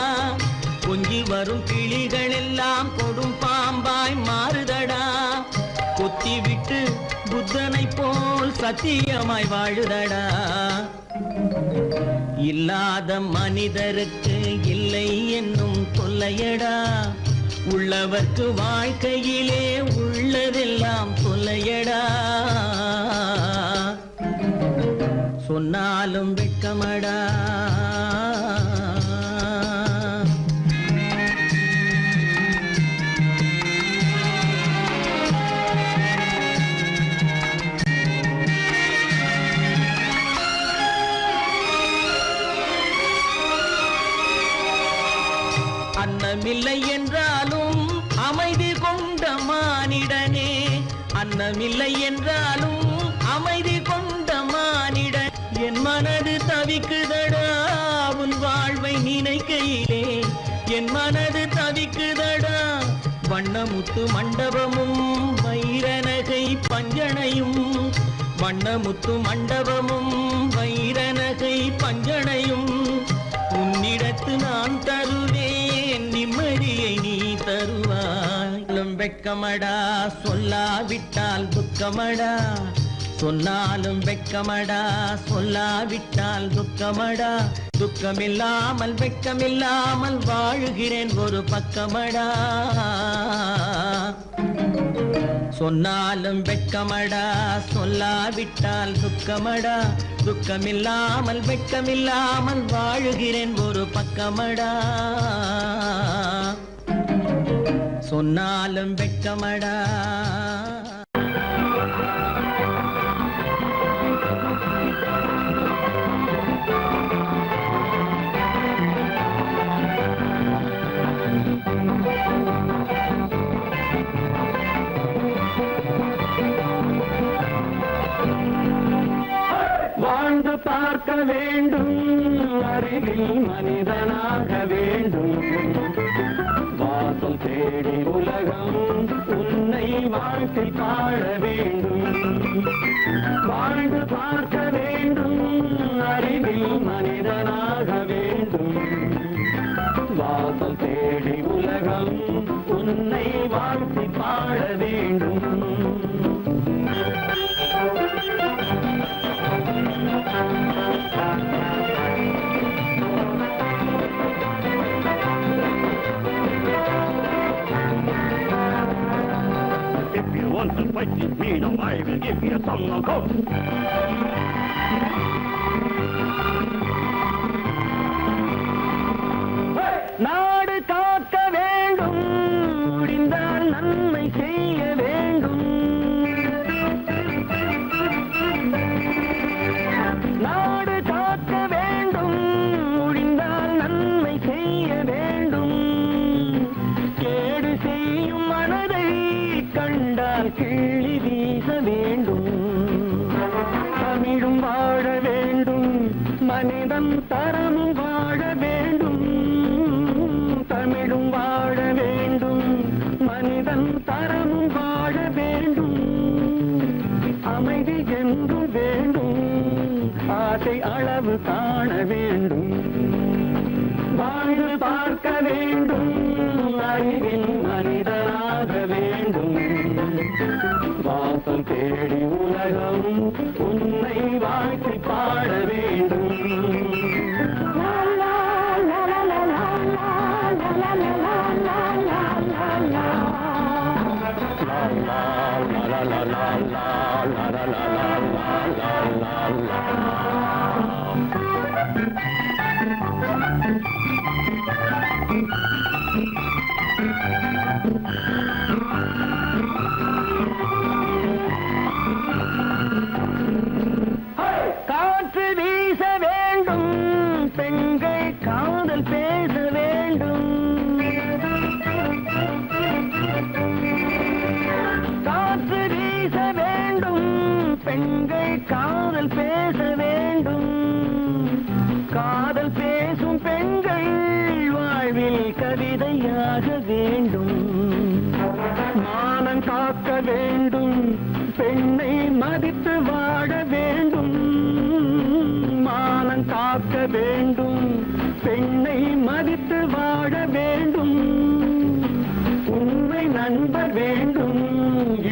கொஞ்சி வரும் கிளிகள் எல்லாம் கொடும் பாம்பாய் மாறுதடா கொத்தி விட்டு புத்தனை போல் சத்தியமாய் வாழுதடா இல்லாத மனிதருக்கு இல்லை என்னும் தொல்லையடா உள்ளவர்க்கு வாழ்க்கையிலே உள்ளதெல்லாம் தொல்லையடா சொன்னாலும் வெட்கமடா அன்னமில்லை என்றாலும் அமைதி கொண்ட மானிடனே அன்னமில்லை என்றாலும் அமைதி கொண்ட மானிடன் என் மனது தவிக்குதடா உன் வாழ்வை நினைக்கையிலே என் மனது தவிக்குதடா வண்ணமுத்து மண்டபமும் வைரநகை பஞ்சனையும் வண்ணமுத்து மண்டபமும் வைரநகை பஞ்சனையும் உன்னிடத்து நான் தருவேன் நிம்மதியை நீ தருவாய் வெட்கமடா சொல்லாவிட்டால் துக்கமடா சொன்னாலும் வெட்கமடா சொல்லாவிட்டால் துக்கமடா துக்கமில்லாமல் வெட்கமில்லாமல் வாழுகிறேன் ஒரு பக்கமடா சொன்னாலும் வெட்கமடா சொல்லாவிட்டால் துக்கமடா துக்கமில்லாமல் வெட்கமில்லாமல் வாழுகிறேன் ஒரு பக்கமடா சொன்னாலும் வெட்கமடா பார்க்க வேண்டும் அருகில் மனிதனாக வேண்டும் வாசல் தேடி உலகம் உன்னை வாழ்க்கை பாட வேண்டும் வாழ்ந்து பார்க்க வேண்டும் அருகில் மனிதனாக வேண்டும் வாசல் தேடி உலகம் உன்னை வாழ்த்தி பாட வேண்டும் If you want to fight with me, now I will give you a song of hope. நாடு காக்க வேண்டும் முடிந்தால் நன்மை செய்ய வேண்டும் நாடு காக்க வேண்டும் முடிந்தால் நன்மை செய்ய வேண்டும் கேடு செய்யும் மனதை கண்டால் கிள்ளி வீச வேண்டும் தமிழும் வாழ வேண்டும் மனிதன் தரமும் வாழ வேண்டும் தமிழும் வாழ வேண்டும் மனிதன் தரமும் வாழ வேண்டும் அமைதி என்று வேண்டும் ஆசை அளவு காண வேண்டும் வாழ்ந்து பார்க்க வேண்டும் அறிவில் மனிதனாக வேண்டும் வாசல் தேடி உலகம் உன்னை வாழ்த்தி பாட வேண்டும் காற்று வீச வேண்டும் பெண்கள் காதல் பேச வேண்டும் காற்று வீச வேண்டும் பெண்கள் காதல் பேச வேண்டும் காதல் பேசும் பெண்கள் வாழ்வில் கவிதையாக வேண்டும் மானம் காக்க வேண்டும் பெண்ணை மதித்து வாழ வேண்டும் மானம் காக்க வேண்டும் பெண்ணை மதித்து வாழ வேண்டும் உண்மை நண்பர் வேண்டும்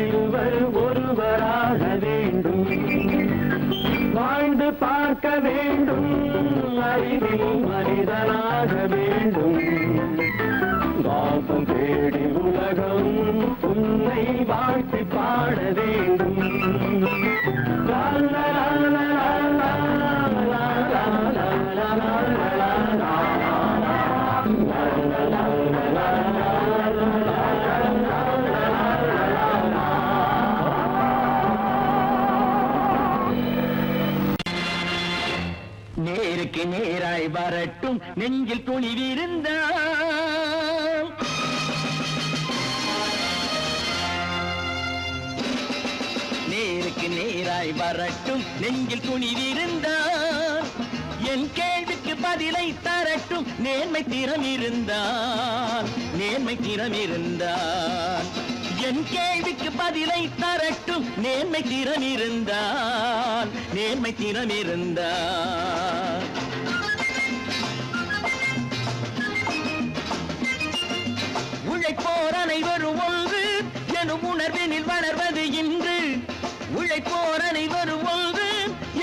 இருவர் ஒருவராக வேண்டும் வாழ்ந்து பார்க்க வேண்டும் அறிவில் மனிதனாக வேண்டும் வாசம் தேடி உலகம் உன்னை வாழ்த்தி பாட வேண்டும் லா லா லா லா லா லா லா லா லா நேருக்கு நேராய் வரட்டும் நெஞ்சில் துணிவிருந்தால் நேருக்கு நேராய் வரட்டும் நெஞ்சில் துணிவிருந்தால் என் கேள்விக்கு பதிலை தரட்டும் நேர்மை திறம் இருந்தால் என் கேள்விக்கு பதிலை தரட்டும் நேர்மை திறம் இருந்தால் உழைப்போர் அனைவரும் ஒன்று எனும் உணர்வினில் வளர்வது இன்று உழைப்போர் அனைவரும் ஒன்று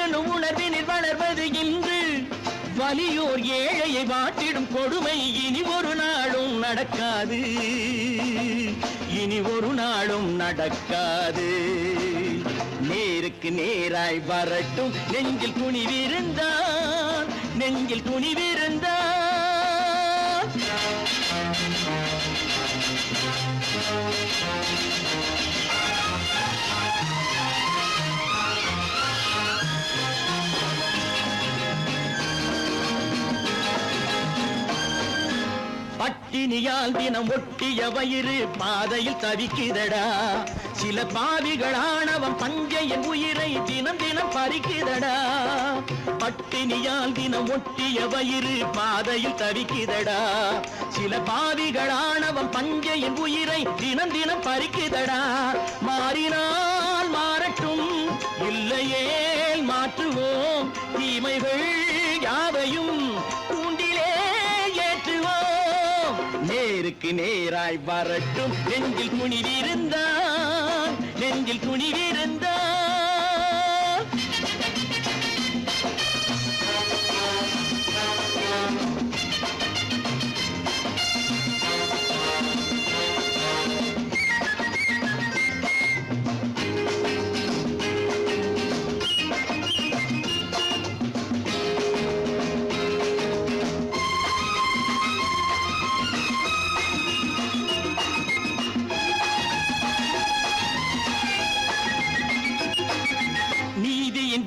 எனும் உணர்வினில் வளர்வது இன்று வலியோர் ஏழையை வாட்டிடும் கொடுமை இனி ஒரு நாளும் நடக்காது நேருக்கு நேராய் வரட்டும் நெஞ்சில் துணிவிருந்தால் பட்டி பட்டினியால் தினம் ஒட்டிய வயிறு பாதையில் தவிக்குதடா. சில பாவிகளானவன் பஞ்சையின் உயிரை தினம் தினம் பறிக்குதடா. பட்டினியால் தினம் ஒட்டிய வயிறு பாதையில் தவிக்குதடா. சில பாவிகளானவன் பஞ்சையின் உயிரை தினம் தினம் பறிக்குதடா. மாறினால் மாறட்டும், இல்லையே மாற்றுவோம், தீமைகள் யாவையும் கூண்டிலே ஏற்றுவோம். நேருக்கு நேராய் வரட்டும், நெஞ்சில் துணிவிருந்தான், நெஞ்சில் துணிவிருந்தான்.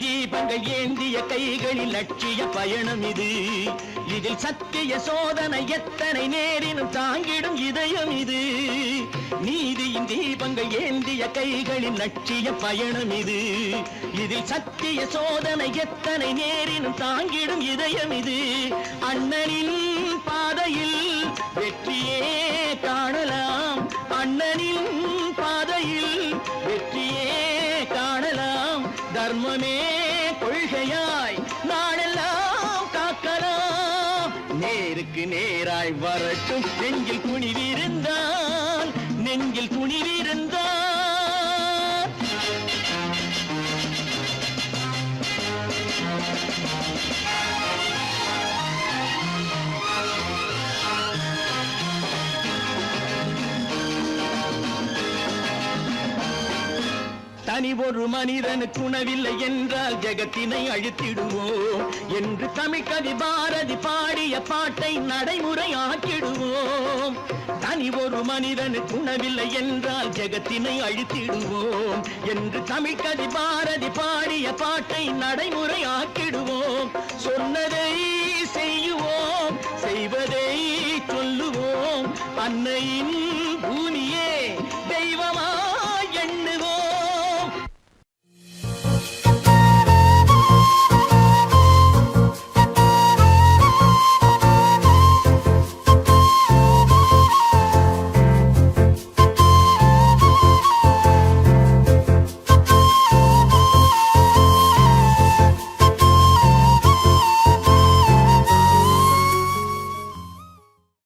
தீபங்கள் ஏந்திய கைகளில் லட்சிய பயணம் இது. இதில் சத்திய சோதனை எத்தனை நேரினும் தாங்கிடும் இதயம் இது. நீதியின் தீபங்கள் ஏந்திய கைகளில் லட்சிய பயணம் இது. இதில் சத்திய சோதனை எத்தனை நேரினும் தாங்கிடும் இதயம் இது. அண்ணனின் பாதையில் வெற்றியே காணலாம், அண்ணனின் பாதையில் வெற்றியே காணலாம். தர்மமே கொள்கையாய் நாடெல்லாம் காக்கலாம். நேருக்கு நேராய் வரட்டும், நெஞ்சில் துணிவிருந்தான், நெஞ்சில் துணிவிருந்தான். தனி ஒரு மனிதனுக்கு உணவில்லை என்றால் ஜெகத்தினை அழித்திடுவோம் என்று தமிழ்கவி பாரதி பாடிய பாட்டை நடைமுறையாக்கிடுவோம். தனி ஒரு மனிதனுக்கு உணவில்லை என்றால் ஜெகத்தினை அழித்திடுவோம் என்று தமிழ்கவி பாரதி பாடிய பாட்டை நடைமுறையாக்கிடுவோம். சொன்னதை செய்யுவோம், செய்வதை சொல்லுவோம், அன்னையின்